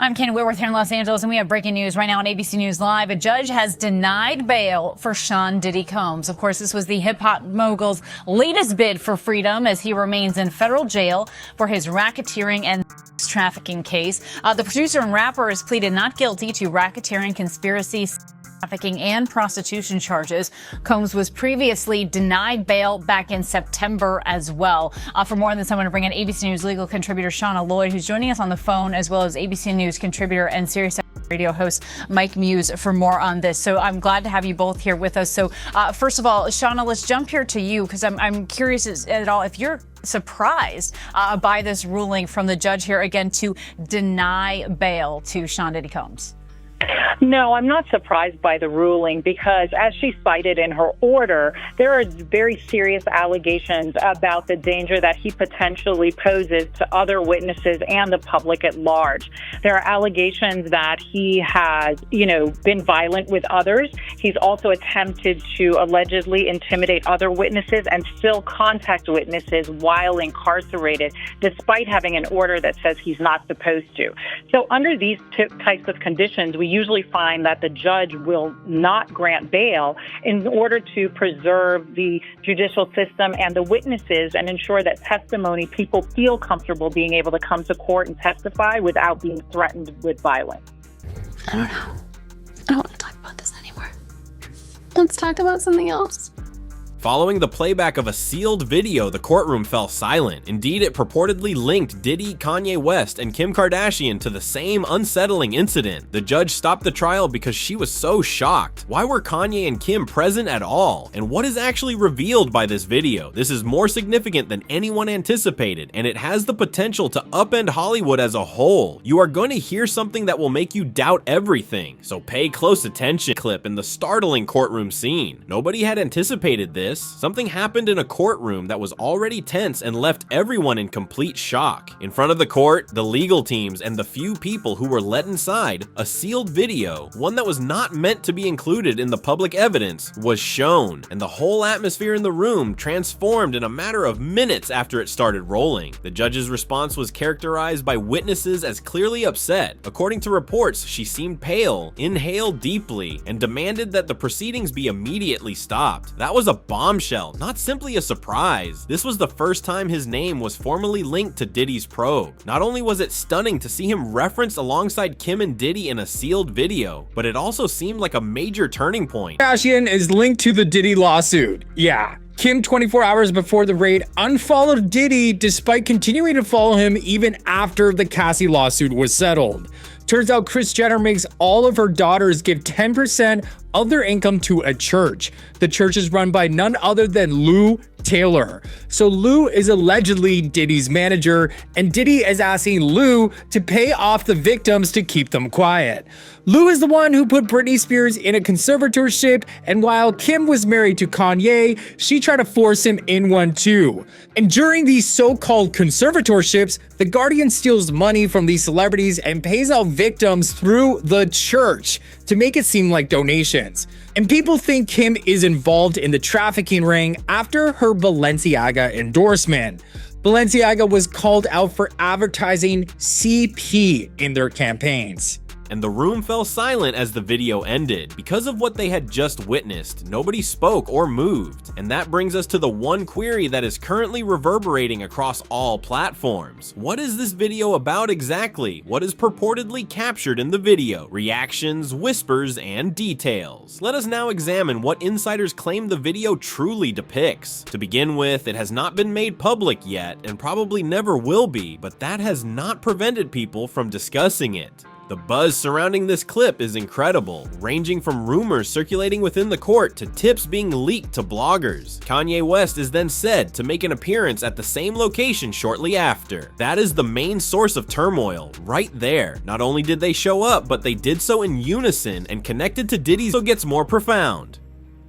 I'm Kanye Whitworth here in Los Angeles, and we have breaking news right now on ABC News Live. A judge has denied bail for Sean Diddy Combs. Of course, this was the hip-hop mogul's latest bid for freedom as he remains in federal jail for his racketeering and trafficking case. The producer and rapper has pleaded not guilty to racketeering, conspiracy, trafficking, and prostitution charges. Combs was previously denied bail back in September as well. For more on this, I'm going to bring in ABC News legal contributor Shauna Lloyd, who's joining us on the phone, as well as ABC News contributor and Sirius radio host Mike Muse for more on this. So I'm glad to have you both here with us. So first of all, Shauna, let's jump here to you, because I'm curious at all if you're surprised by this ruling from the judge here, again, to deny bail to Sean Diddy Combs. No, I'm not surprised by the ruling because, as she cited in her order, there are very serious allegations about the danger that he potentially poses to other witnesses and the public at large. There are allegations that he has, been violent with others. He's also attempted to allegedly intimidate other witnesses and still contact witnesses while incarcerated, despite having an order that says he's not supposed to. So under these types of conditions, we usually find that the judge will not grant bail in order to preserve the judicial system and the witnesses and ensure that people feel comfortable being able to come to court and testify without being threatened with violence. I don't know. I don't want to talk about this anymore. Let's talk about something else. Following the playback of a sealed video, the courtroom fell silent. Indeed, it purportedly linked Diddy, Kanye West, and Kim Kardashian to the same unsettling incident. The judge stopped the trial because she was so shocked. Why were Kanye and Kim present at all? And what is actually revealed by this video? This is more significant than anyone anticipated, and it has the potential to upend Hollywood as a whole. You are going to hear something that will make you doubt everything, so pay close attention. Clip in the startling courtroom scene. Nobody had anticipated this. Something happened in a courtroom that was already tense and left everyone in complete shock. In front of the court, the legal teams, and the few people who were let inside, a sealed video, one that was not meant to be included in the public evidence, was shown, and the whole atmosphere in the room transformed in a matter of minutes after it started rolling. The judge's response was characterized by witnesses as clearly upset. According to reports, she seemed pale, inhaled deeply, and demanded that the proceedings be immediately stopped. That was a bombshell, not simply a surprise. This was the first time his name was formally linked to Diddy's probe. Not only was it stunning to see him referenced alongside Kim and Diddy in a sealed video, but it also seemed like a major turning point. Kardashian is linked to the Diddy lawsuit. Yeah. Kim, 24 hours before the raid, unfollowed Diddy despite continuing to follow him even after the Cassie lawsuit was settled. Turns out Kris Jenner makes all of her daughters give 10% of their income to a church. The church is run by none other than Lou Taylor. So Lou is allegedly Diddy's manager, and Diddy is asking Lou to pay off the victims to keep them quiet. Lou is the one who put Britney Spears in a conservatorship, and while Kim was married to Kanye, she tried to force him in one too. And during these so-called conservatorships, the Guardian steals money from these celebrities and pays out victims through the church to make it seem like donations. And people think Kim is involved in the trafficking ring after her Balenciaga endorsement. Balenciaga was called out for advertising CP in their campaigns. And the room fell silent as the video ended. Because of what they had just witnessed, nobody spoke or moved. And that brings us to the one query that is currently reverberating across all platforms. What is this video about exactly? What is purportedly captured in the video? Reactions, whispers, and details. Let us now examine what insiders claim the video truly depicts. To begin with, it has not been made public yet, and probably never will be, but that has not prevented people from discussing it. The buzz surrounding this clip is incredible, ranging from rumors circulating within the court to tips being leaked to bloggers. Kanye West is then said to make an appearance at the same location shortly after. That is the main source of turmoil, right there. Not only did they show up, but they did so in unison and connected to Diddy's, so it gets more profound.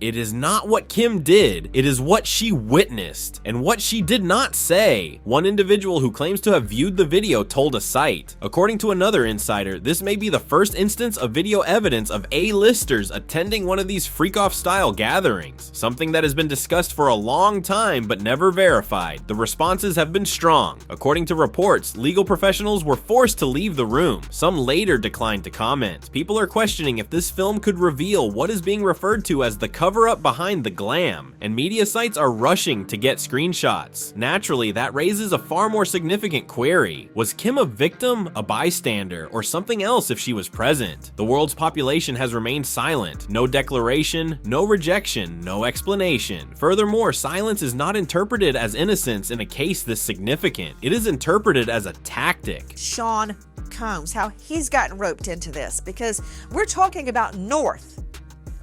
It is not what Kim did, it is what she witnessed and what she did not say. One individual who claims to have viewed the video told a site. According to another insider, this may be the first instance of video evidence of A-listers attending one of these freak-off style gatherings, something that has been discussed for a long time but never verified. The responses have been strong. According to reports, legal professionals were forced to leave the room. Some later declined to comment. People are questioning if this film could reveal what is being referred to as the cover-up behind the glam, and media sites are rushing to get screenshots. Naturally, that raises a far more significant query. Was Kim a victim, a bystander, or something else if she was present? The world's population has remained silent. No declaration, no rejection, no explanation. Furthermore, silence is not interpreted as innocence in a case this significant. It is interpreted as a tactic. Sean Combs, how he's gotten roped into this, because we're talking about North,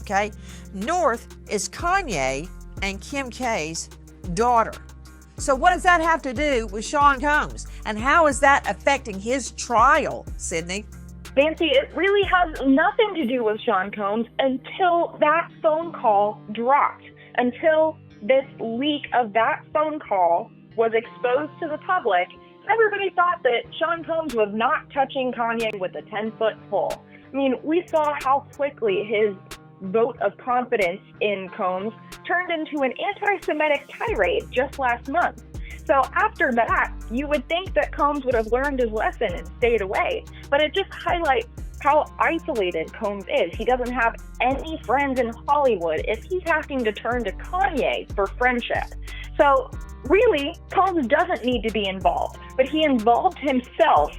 okay? North is Kanye and Kim K's daughter. So what does that have to do with Sean Combs? And how is that affecting his trial, Sydney? Nancy, it really has nothing to do with Sean Combs until that phone call dropped, until this leak of that phone call was exposed to the public. Everybody thought that Sean Combs was not touching Kanye with a 10-foot pole. I mean, we saw how quickly his vote of confidence in Combs turned into an anti-Semitic tirade just last month. So after that, you would think that Combs would have learned his lesson and stayed away. But it just highlights how isolated Combs is. He doesn't have any friends in Hollywood if he's having to turn to Kanye for friendship. So really, Combs doesn't need to be involved, but he involved himself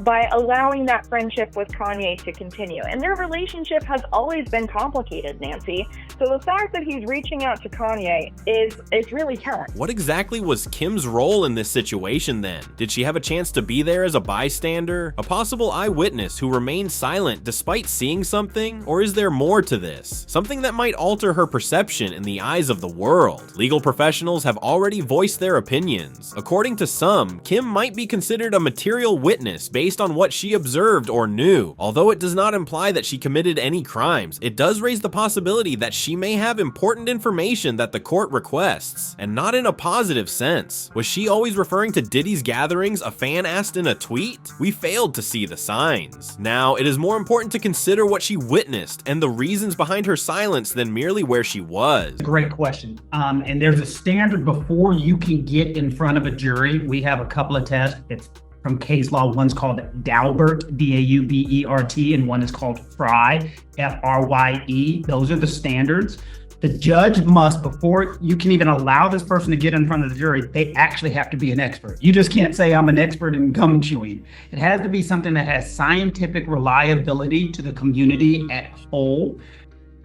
by allowing that friendship with Kanye to continue. And their relationship has always been complicated, Nancy. So the fact that he's reaching out to Kanye is really telling. What exactly was Kim's role in this situation then? Did she have a chance to be there as a bystander? A possible eyewitness who remained silent despite seeing something? Or is there more to this? Something that might alter her perception in the eyes of the world. Legal professionals have already voiced their opinions. According to some, Kim might be considered a material witness based on what she observed or knew. Although it does not imply that she committed any crimes, it does raise the possibility that she may have important information that the court requests, and not in a positive sense. Was she always referring to Diddy's gatherings, a fan asked in a tweet? We failed to see the signs. Now, it is more important to consider what she witnessed and the reasons behind her silence than merely where she was. Great question. And there's a standard before you can get in front of a jury. We have a couple of tests. It's from case law. One's called Daubert, D-A-U-B-E-R-T, and one is called Frye, F-R-Y-E. Those are the standards. The judge must, before you can even allow this person to get in front of the jury, they actually have to be an expert. You just can't say I'm an expert in gum chewing. It has to be something that has scientific reliability to the community at whole.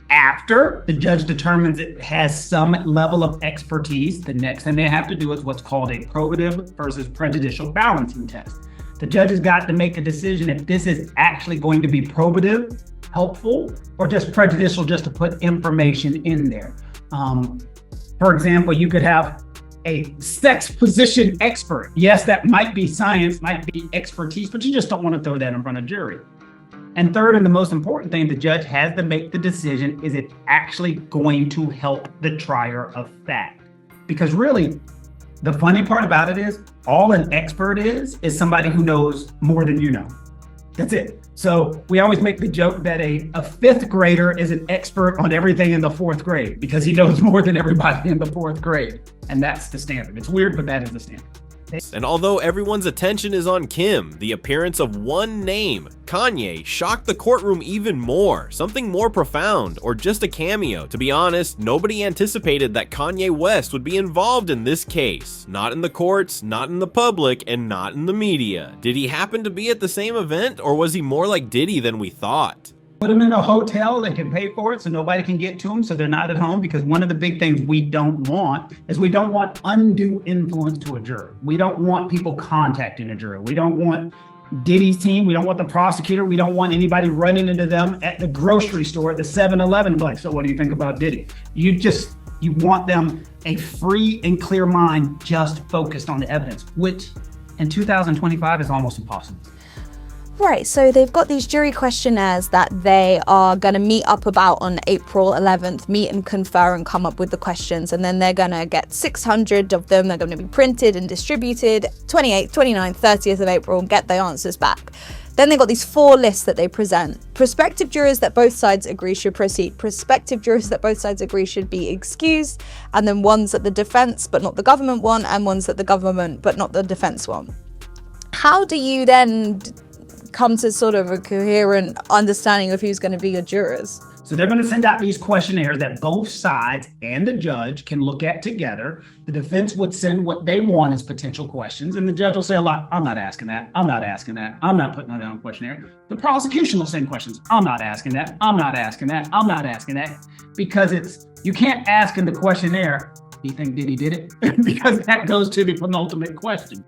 After the judge determines it has some level of expertise, the next thing they have to do is what's called a probative versus prejudicial balancing test. The judge has got to make a decision if this is actually going to be probative, helpful, or just prejudicial just to put information in there. For example, you could have a sex position expert. Yes, that might be science, might be expertise, but you just don't want to throw that in front of a jury. And third, and the most important thing, the judge has to make the decision, is it actually going to help the trier of fact? Because really, the funny part about it is, all an expert is somebody who knows more than you know. That's it. So we always make the joke that a fifth grader is an expert on everything in the fourth grade because he knows more than everybody in the fourth grade. And that's the standard. It's weird, but that is the standard. And although everyone's attention is on Kim, the appearance of one name, Kanye, shocked the courtroom even more. Something more profound, or just a cameo. To be honest, nobody anticipated that Kanye West would be involved in this case. Not in the courts, not in the public, and not in the media. Did he happen to be at the same event, or was he more like Diddy than we thought? Put them in a hotel, they can pay for it so nobody can get to them, so they're not at home, because one of the big things we don't want is we don't want undue influence to a jury. We don't want people contacting a jury. We don't want Diddy's team. We don't want the prosecutor. We don't want anybody running into them at the grocery store, at the 7-Eleven. Like, so what do you think about Diddy? You want them a free and clear mind, just focused on the evidence, which in 2025 is almost impossible. Right, so they've got these jury questionnaires that they are going to meet up about on April 11th, meet and confer and come up with the questions, and then they're going to get 600 of them. They're going to be printed and distributed 28th, 29th, 30th of April and get the answers back. Then they've got these 4 lists that they present. Prospective jurors that both sides agree should proceed. Prospective jurors that both sides agree should be excused. And then ones that the defense but not the government want, and ones that the government but not the defense want. How do you then come to sort of a coherent understanding of who's going to be your jurors? So they're going to send out these questionnaires that both sides and the judge can look at together. The defense would send what they want as potential questions, and the judge will say a lot, I'm not asking that, I'm not asking that, I'm not putting that on a questionnaire. The prosecution will send questions, I'm not asking that, I'm not asking that, I'm not asking that, because you can't ask in the questionnaire, do you think Diddy did it? Because that goes to the penultimate question.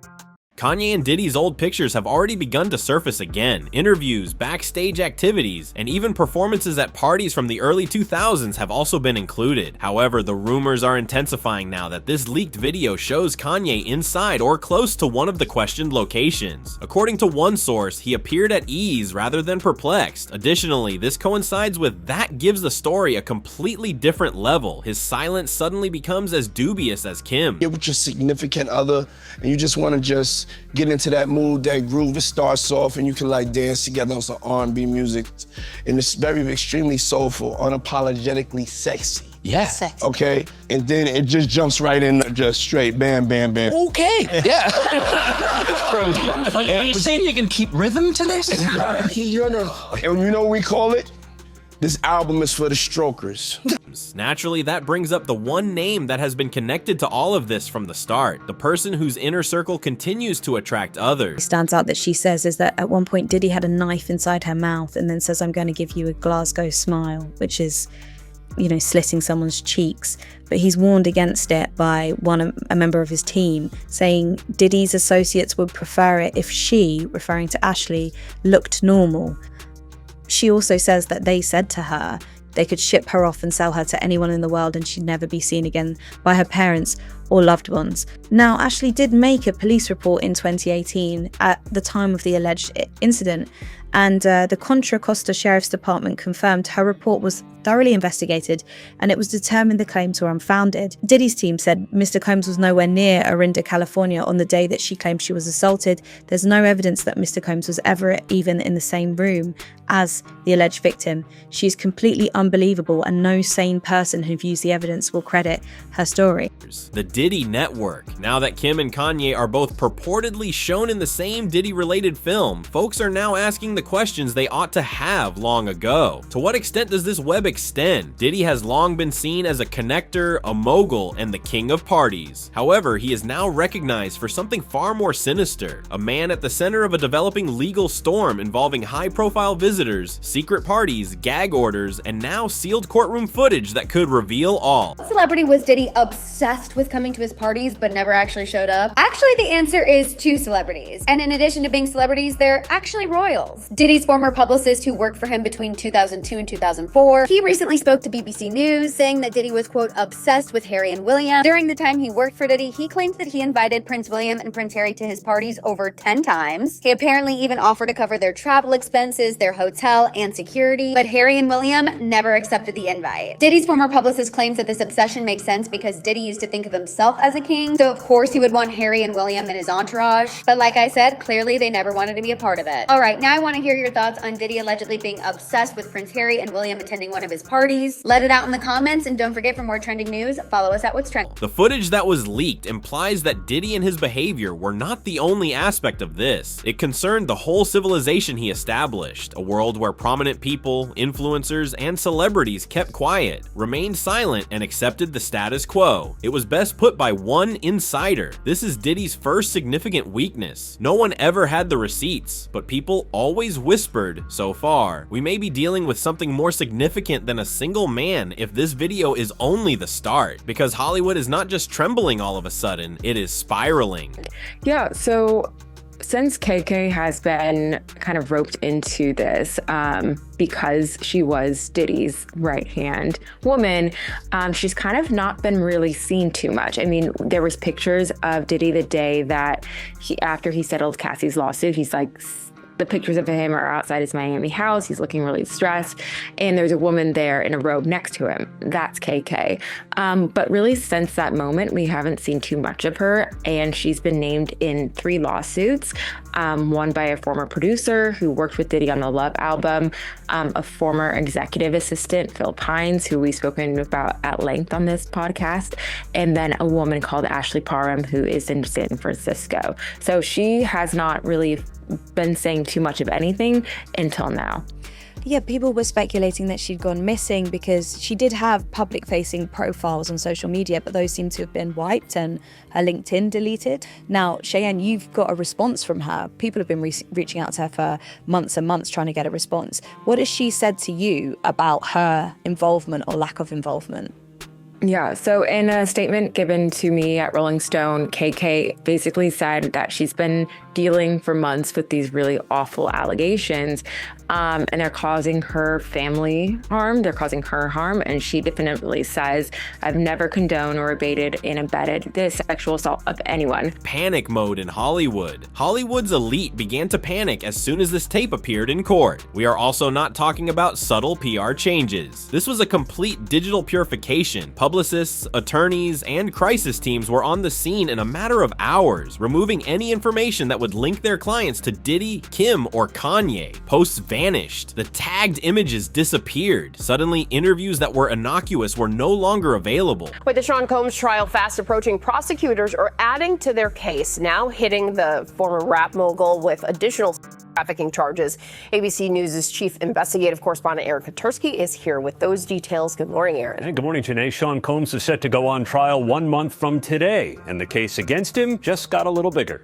Kanye and Diddy's old pictures have already begun to surface again. Interviews, backstage activities, and even performances at parties from the early 2000s have also been included. However, the rumors are intensifying now that this leaked video shows Kanye inside or close to one of the questioned locations. According to one source, he appeared at ease rather than perplexed. Additionally, this coincides with that gives the story a completely different level. His silence suddenly becomes as dubious as Kim. You're with your significant other, and you just want to just get into that mood, that groove. It starts off and you can like dance together on some R&B music. And it's very extremely soulful, unapologetically sexy. Yeah. Sexy. Okay? And then it just jumps right in, just straight bam, bam, bam. Okay. Yeah. Are you saying you can keep rhythm to this? And you know what we call it? This album is for the strokers. Naturally, that brings up the one name that has been connected to all of this from the start, the person whose inner circle continues to attract others. Stands out that she says is that at one point Diddy had a knife inside her mouth and then says, I'm going to give you a Glasgow smile, which is, you know, slitting someone's cheeks. But he's warned against it by a member of his team, saying Diddy's associates would prefer it if she, referring to Ashley, looked normal. She also says that they said to her they could ship her off and sell her to anyone in the world and she'd never be seen again by her parents or loved ones. Now, Ashley did make a police report in 2018 at the time of the alleged incident, and the Contra Costa Sheriff's Department confirmed her report was thoroughly investigated and it was determined the claims were unfounded. Diddy's team said Mr. Combs was nowhere near Orinda, California on the day that she claimed she was assaulted. There's no evidence that Mr. Combs was ever even in the same room as the alleged victim. She's completely unbelievable and no sane person who views the evidence will credit her story. The Diddy Network. Now that Kim and Kanye are both purportedly shown in the same Diddy-related film, folks are now asking the questions they ought to have long ago. To what extent does this web extend? Diddy has long been seen as a connector, a mogul, and the king of parties. However, he is now recognized for something far more sinister, a man at the center of a developing legal storm involving high-profile visitors, secret parties, gag orders, and now sealed courtroom footage that could reveal all. What celebrity was Diddy obsessed with coming to his parties but never actually showed up? Actually, the answer is 2 celebrities. And in addition to being celebrities, they're actually royals. Diddy's former publicist who worked for him between 2002 and 2004, he recently spoke to BBC News saying that Diddy was, quote, obsessed with Harry and William. During the time he worked for Diddy, he claimed that he invited Prince William and Prince Harry to his parties over 10 times. He apparently even offered to cover their travel expenses, their hotel, and security, but Harry and William never accepted the invite. Diddy's former publicist claims that this obsession makes sense because Diddy used to think of himself as a king, so of course he would want Harry and William in his entourage. But like I said, clearly they never wanted to be a part of it. Alright, now I want to hear your thoughts on Diddy allegedly being obsessed with Prince Harry and William attending one of his parties. Let it out in the comments, and don't forget, for more trending news, follow us at What's Trending. The footage that was leaked implies that Diddy and his behavior were not the only aspect of this. It concerned the whole civilization he established, a world where prominent people, influencers, and celebrities kept quiet, remained silent, and accepted the status quo. It was best put by one insider. This is Diddy's first significant weakness. No one ever had the receipts, but people always whispered so far. We may be dealing with something more significant than a single man if this video is only the start, because Hollywood is not just trembling all of a sudden, it is spiraling. Yeah, so since KK has been kind of roped into this because she was Diddy's right-hand woman, she's kind of not been really seen too much. I mean, there was pictures of Diddy the day that after he settled Cassie's lawsuit, he's like The pictures of him are outside his Miami house. He's looking really stressed. And there's a woman there in a robe next to him. That's KK. But really, since that moment, we haven't seen too much of her. And she's been named in 3 lawsuits. One by a former producer who worked with Diddy on the Love album, a former executive assistant, Phil Pines, who we've spoken about at length on this podcast, and then a woman called Ashley Parham, who is in San Francisco. So she has not really been saying too much of anything until now. Yeah, people were speculating that she'd gone missing because she did have public-facing profiles on social media, but those seem to have been wiped and her LinkedIn deleted. Now, Cheyenne, you've got a response from her. People have been reaching out to her for months and months trying to get a response. What has she said to you about her involvement or lack of involvement? Yeah, so in a statement given to me at Rolling Stone, KK basically said that she's been dealing for months with these really awful allegations, and they're causing her family harm, they're causing her harm, and she definitively says, I've never condoned or abated and abetted this sexual assault of anyone. Panic mode in Hollywood. Hollywood's elite began to panic as soon as this tape appeared in court. We are also not talking about subtle PR changes. This was a complete digital purification. Publicists, attorneys, and crisis teams were on the scene in a matter of hours, removing any information that would link their clients to Diddy, Kim, or Kanye. Posts vanished. The tagged images disappeared. Suddenly, interviews that were innocuous were no longer available. With the Sean Combs trial fast approaching, prosecutors are adding to their case, now hitting the former rap mogul with additional trafficking charges. ABC News' chief investigative correspondent Aaron Katursky is here with those details. Good morning, Aaron. And good morning, Janae. Sean Combs is set to go on trial 1 month from today, and the case against him just got a little bigger.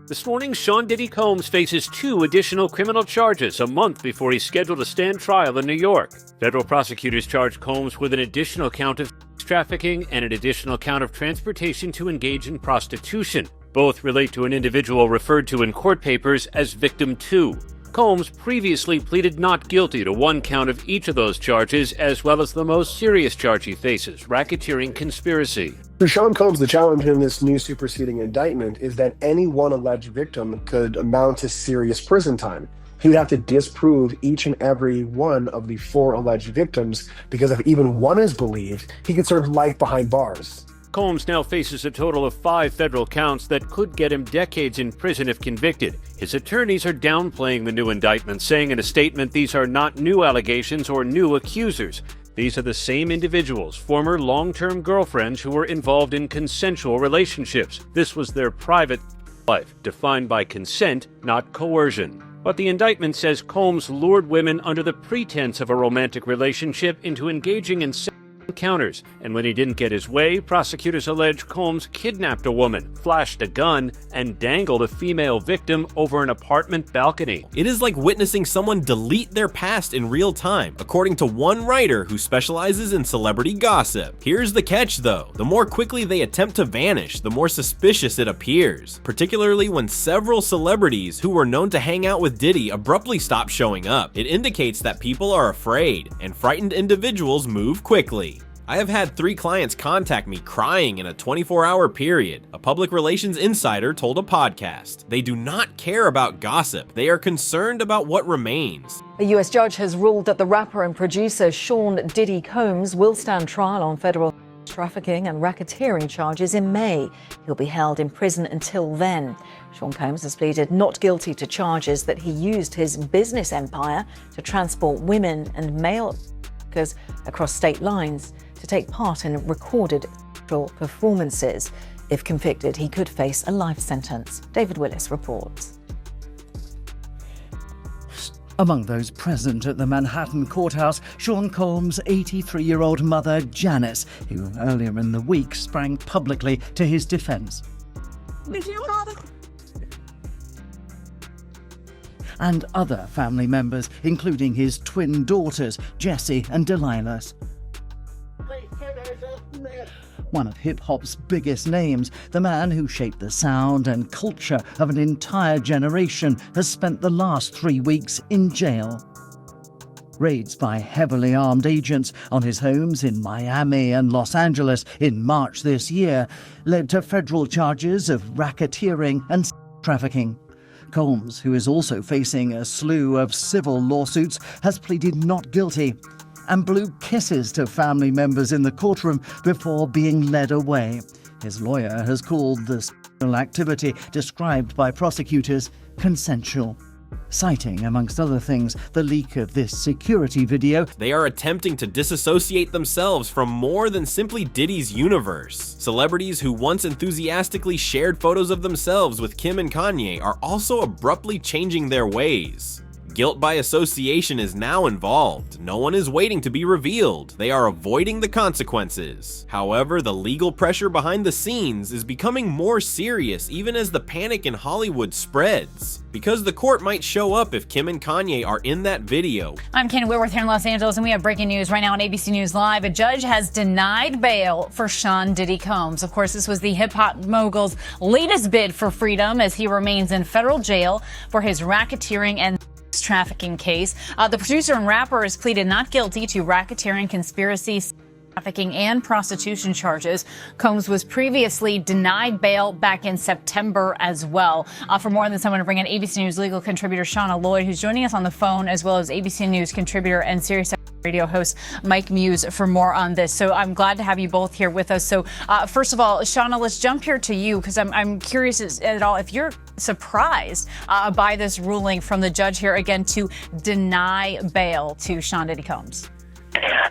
This morning, Sean Diddy Combs faces 2 additional criminal charges a month before he's scheduled to stand trial in New York. Federal prosecutors charged Combs with an additional count of trafficking and an additional count of transportation to engage in prostitution. Both relate to an individual referred to in court papers as Victim 2. Combs previously pleaded not guilty to 1 count of each of those charges, as well as the most serious charge he faces, racketeering conspiracy. For Sean Combs, the challenge in this new superseding indictment is that any one alleged victim could amount to serious prison time. He would have to disprove each and every one of the 4 alleged victims, because if even one is believed, he could serve life behind bars. Combs now faces a total of 5 federal counts that could get him decades in prison if convicted. His attorneys are downplaying the new indictment, saying in a statement these are not new allegations or new accusers. These are the same individuals, former long-term girlfriends who were involved in consensual relationships. This was their private life, defined by consent, not coercion. But the indictment says Combs lured women under the pretense of a romantic relationship into engaging in encounters, and when he didn't get his way, prosecutors allege Combs kidnapped a woman, flashed a gun, and dangled a female victim over an apartment balcony. It is like witnessing someone delete their past in real time, according to one writer who specializes in celebrity gossip. Here's the catch though, the more quickly they attempt to vanish, the more suspicious it appears, particularly when several celebrities who were known to hang out with Diddy abruptly stop showing up. It indicates that people are afraid, and frightened individuals move quickly. I have had 3 clients contact me crying in a 24-hour period, a public relations insider told a podcast. They do not care about gossip. They are concerned about what remains. A U.S. judge has ruled that the rapper and producer Sean Diddy Combs will stand trial on federal trafficking and racketeering charges in May. He'll be held in prison until then. Sean Combs has pleaded not guilty to charges that he used his business empire to transport women and male workers across state lines to take part in recorded performances. If convicted, he could face a life sentence. David Willis reports. Among those present at the Manhattan courthouse, Sean Combs' 83-year-old mother, Janice, who earlier in the week sprang publicly to his defense. And other family members, including his twin daughters, Jessie and Delilah. One of hip-hop's biggest names, the man who shaped the sound and culture of an entire generation, has spent the last 3 weeks in jail. Raids by heavily armed agents on his homes in Miami and Los Angeles in March this year led to federal charges of racketeering and trafficking. Combs, who is also facing a slew of civil lawsuits, has pleaded not guilty and blew kisses to family members in the courtroom before being led away. His lawyer has called the sexual activity described by prosecutors consensual, citing, amongst other things, the leak of this security video. They are attempting to disassociate themselves from more than simply Diddy's universe. Celebrities who once enthusiastically shared photos of themselves with Kim and Kanye are also abruptly changing their ways. Guilt by association is now involved. No one is waiting to be revealed. They are avoiding the consequences. However, the legal pressure behind the scenes is becoming more serious even as the panic in Hollywood spreads. Because the court might show up if Kim and Kanye are in that video. I'm Ken Whitworth here in Los Angeles, and we have breaking news right now on ABC News Live. A judge has denied bail for Sean Diddy Combs. Of course, this was the hip-hop mogul's latest bid for freedom as he remains in federal jail for his racketeering and trafficking case. The producer and rapper has pleaded not guilty to racketeering, conspiracy, trafficking, and prostitution charges. Combs was previously denied bail back in September as well. For more on this, I'm going to bring in ABC News legal contributor Shauna Lloyd, who's joining us on the phone, as well as ABC News contributor and Sirius radio host Mike Muse for more on this. So I'm glad to have you both here with us. So first of all, Shauna, let's jump here to you because I'm curious at all if you're surprised by this ruling from the judge here again to deny bail to Sean Diddy Combs.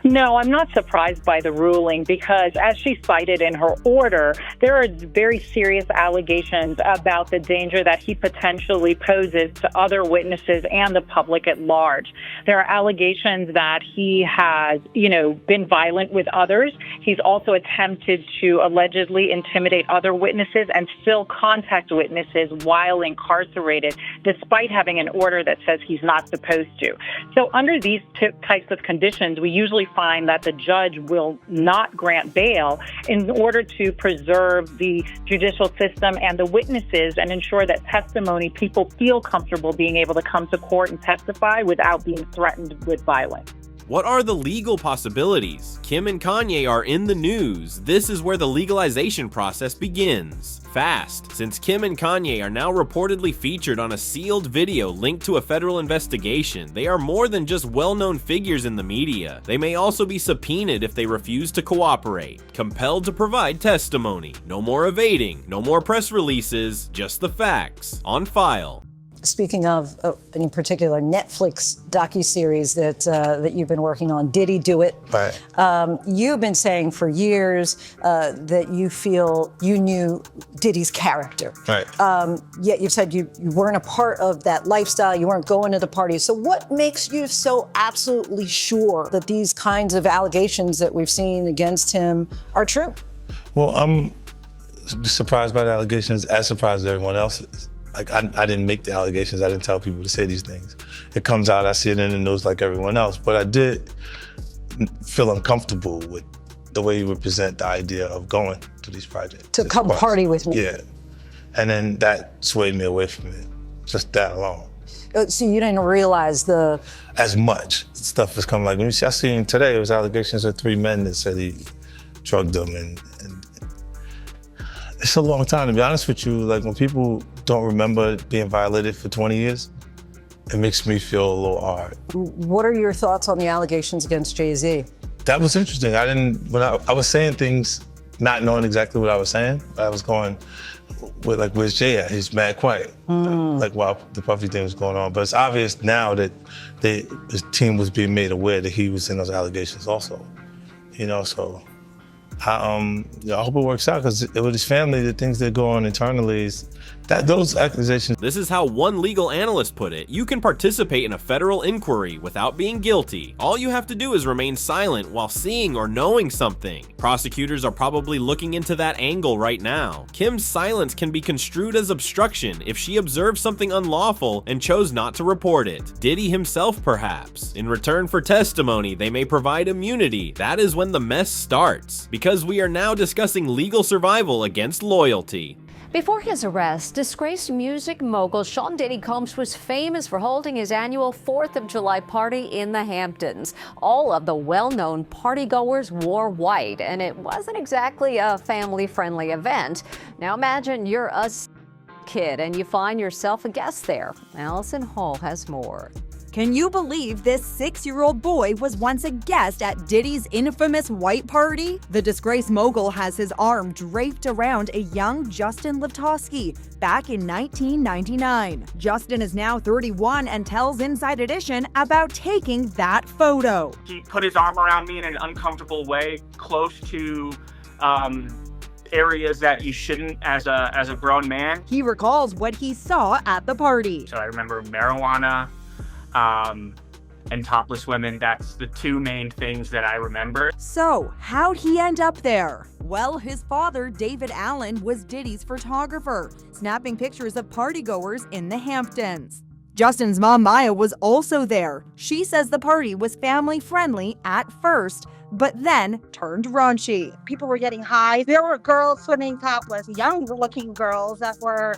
No, I'm not surprised by the ruling because, as she cited in her order, there are very serious allegations about the danger that he potentially poses to other witnesses and the public at large. There are allegations that he has, been violent with others. He's also attempted to allegedly intimidate other witnesses and still contact witnesses while incarcerated, despite having an order that says he's not supposed to. So under these types of conditions, we usually find that the judge will not grant bail in order to preserve the judicial system and the witnesses and ensure that people feel comfortable being able to come to court and testify without being threatened with violence. What are the legal possibilities? Kim and Kanye are in the news. This is where the legalization process begins. Fast, since Kim and Kanye are now reportedly featured on a sealed video linked to a federal investigation. They are more than just well-known figures in the media. They may also be subpoenaed if they refuse to cooperate, compelled to provide testimony. No more evading, no more press releases, just the facts, on file. Speaking of, in particular, Netflix docuseries that you've been working on, Diddy Do It. Right. You've been saying for years that you feel you knew Diddy's character. Right. Yet you've said you weren't a part of that lifestyle, you weren't going to the parties. So what makes you so absolutely sure that these kinds of allegations that we've seen against him are true? Well, I'm surprised by the allegations, as surprised as everyone else is. Like, I didn't make the allegations. I didn't tell people to say these things. It comes out, I see it in the news like everyone else. But I did feel uncomfortable with the way you would present the idea of going to these projects. To come party with me. Yeah. And then that swayed me away from it. Just that alone. So you didn't realize as much stuff has come, like, when you see, I seen today, it was allegations of 3 men that said he drugged them, and it's a long time, to be honest with you. Like, when people don't remember being violated for 20 years, it makes me feel a little hard. What are your thoughts on the allegations against Jay-Z? That was interesting. When I was saying things, not knowing exactly what I was saying, I was going with, like, where's Jay at? He's mad quiet. Like, while the Puffy thing was going on. But it's obvious now that his team was being made aware that he was in those allegations also. So I hope it works out, because with his family, the things that go on internally is those accusations. This is how one legal analyst put it. You can participate in a federal inquiry without being guilty. All you have to do is remain silent while seeing or knowing something. Prosecutors are probably looking into that angle right now. Kim's silence can be construed as obstruction if she observed something unlawful and chose not to report it. Diddy himself, perhaps. In return for testimony, they may provide immunity. That is when the mess starts, because we are now discussing legal survival against loyalty. Before his arrest, disgraced music mogul Sean Diddy Combs was famous for holding his annual 4th of July party in the Hamptons. All of the well-known partygoers wore white, and it wasn't exactly a family-friendly event. Now imagine you're a kid and you find yourself a guest there. Allison Hall has more. Can you believe this 6-year-old boy was once a guest at Diddy's infamous white party? The disgraced mogul has his arm draped around a young Justin Liptowski back in 1999. Justin is now 31 and tells Inside Edition about taking that photo. He put his arm around me in an uncomfortable way, close to areas that you shouldn't as a grown man. He recalls what he saw at the party. So I remember marijuana, and topless women. That's the two main things that I remember. So, how'd he end up there? Well, his father, David Allen, was Diddy's photographer, snapping pictures of partygoers in the Hamptons. Justin's mom, Maya, was also there. She says the party was family-friendly at first, but then turned raunchy. People were getting high. There were girls swimming topless, young-looking girls that were,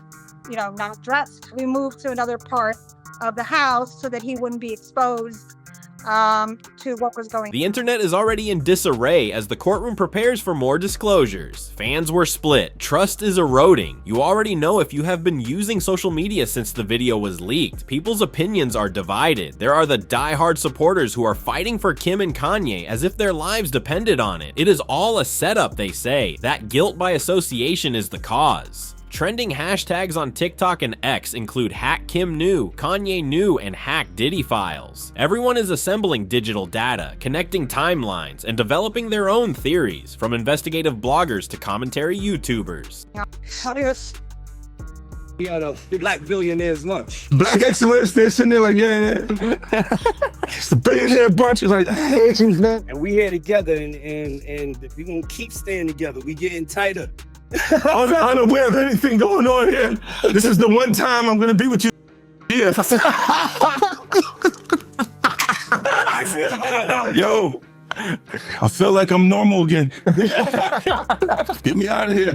not dressed. We moved to another part of the house so that he wouldn't be exposed to what was going on. The internet is already in disarray as the courtroom prepares for more disclosures. Fans were split, trust is eroding. You already know if you have been using social media since the video was leaked. People's opinions are divided. There are the die-hard supporters who are fighting for Kim and Kanye as if their lives depended on it. It is all a setup, they say. That guilt by association is the cause. Trending hashtags on TikTok and X include Hack Kim Knew, Kanye Knew, and Hack Diddy Files. Everyone is assembling digital data, connecting timelines, and developing their own theories, from investigative bloggers to commentary YouTubers. We had a black billionaire's lunch. Black excellence, they're sitting there like, yeah. It's the billionaire brunch. It's like, hey, man. And we here together, and we gonna keep staying together. We getting tighter. I'm unaware of anything going on here. This is the one time I'm gonna be with you. Yeah. Yo, I feel like I'm normal again. Get me out of here.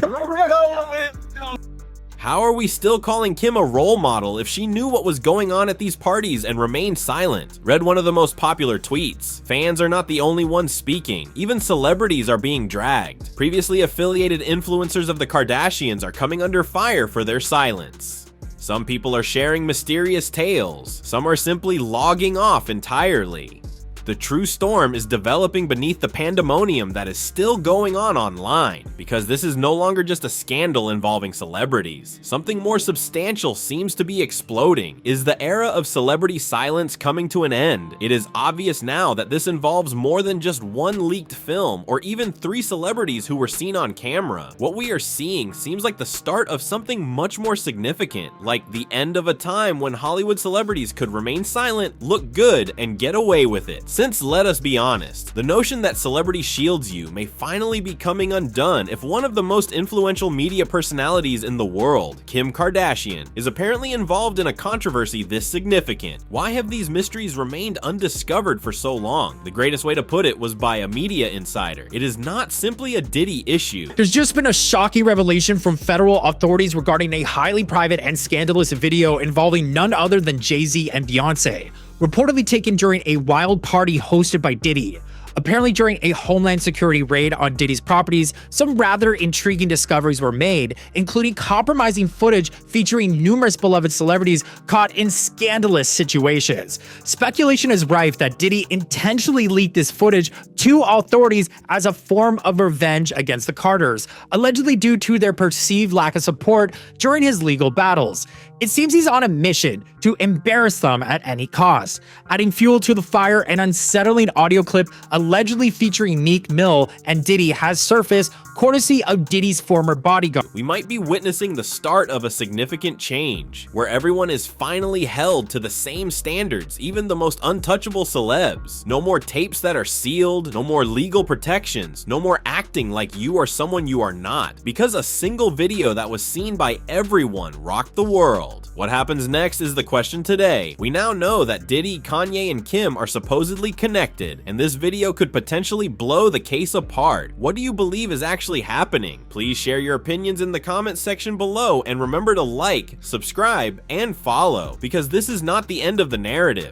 How are we still calling Kim a role model if she knew what was going on at these parties and remained silent? Read one of the most popular tweets. Fans are not the only ones speaking. Even celebrities are being dragged. Previously affiliated influencers of the Kardashians are coming under fire for their silence. Some people are sharing mysterious tales. Some are simply logging off entirely. The true storm is developing beneath the pandemonium that is still going on online, because this is no longer just a scandal involving celebrities. Something more substantial seems to be exploding. Is the era of celebrity silence coming to an end? It is obvious now that this involves more than just one leaked film, or even 3 celebrities who were seen on camera. What we are seeing seems like the start of something much more significant, like the end of a time when Hollywood celebrities could remain silent, look good, and get away with it. Since, let us be honest, the notion that celebrity shields you may finally be coming undone if one of the most influential media personalities in the world, Kim Kardashian, is apparently involved in a controversy this significant. Why have these mysteries remained undiscovered for so long? The greatest way to put it was by a media insider. It is not simply a Diddy issue. There's just been a shocking revelation from federal authorities regarding a highly private and scandalous video involving none other than Jay-Z and Beyonce, reportedly taken during a wild party hosted by Diddy. Apparently, during a Homeland Security raid on Diddy's properties, some rather intriguing discoveries were made, including compromising footage featuring numerous beloved celebrities caught in scandalous situations. Speculation is rife that Diddy intentionally leaked this footage to authorities as a form of revenge against the Carters, allegedly due to their perceived lack of support during his legal battles. It seems he's on a mission to embarrass them at any cost. Adding fuel to the fire, an unsettling audio clip allegedly featuring Meek Mill and Diddy has surfaced, courtesy of Diddy's former bodyguard. We might be witnessing the start of a significant change, where everyone is finally held to the same standards, even the most untouchable celebs. No more tapes that are sealed, no more legal protections, no more acting like you are someone you are not, because a single video that was seen by everyone rocked the world. What happens next is the question today. We now know that Diddy, Kanye, and Kim are supposedly connected, and this video could potentially blow the case apart. What do you believe is actually happening? Please share your opinions in the comments section below, and remember to like, subscribe, and follow, because this is not the end of the narrative.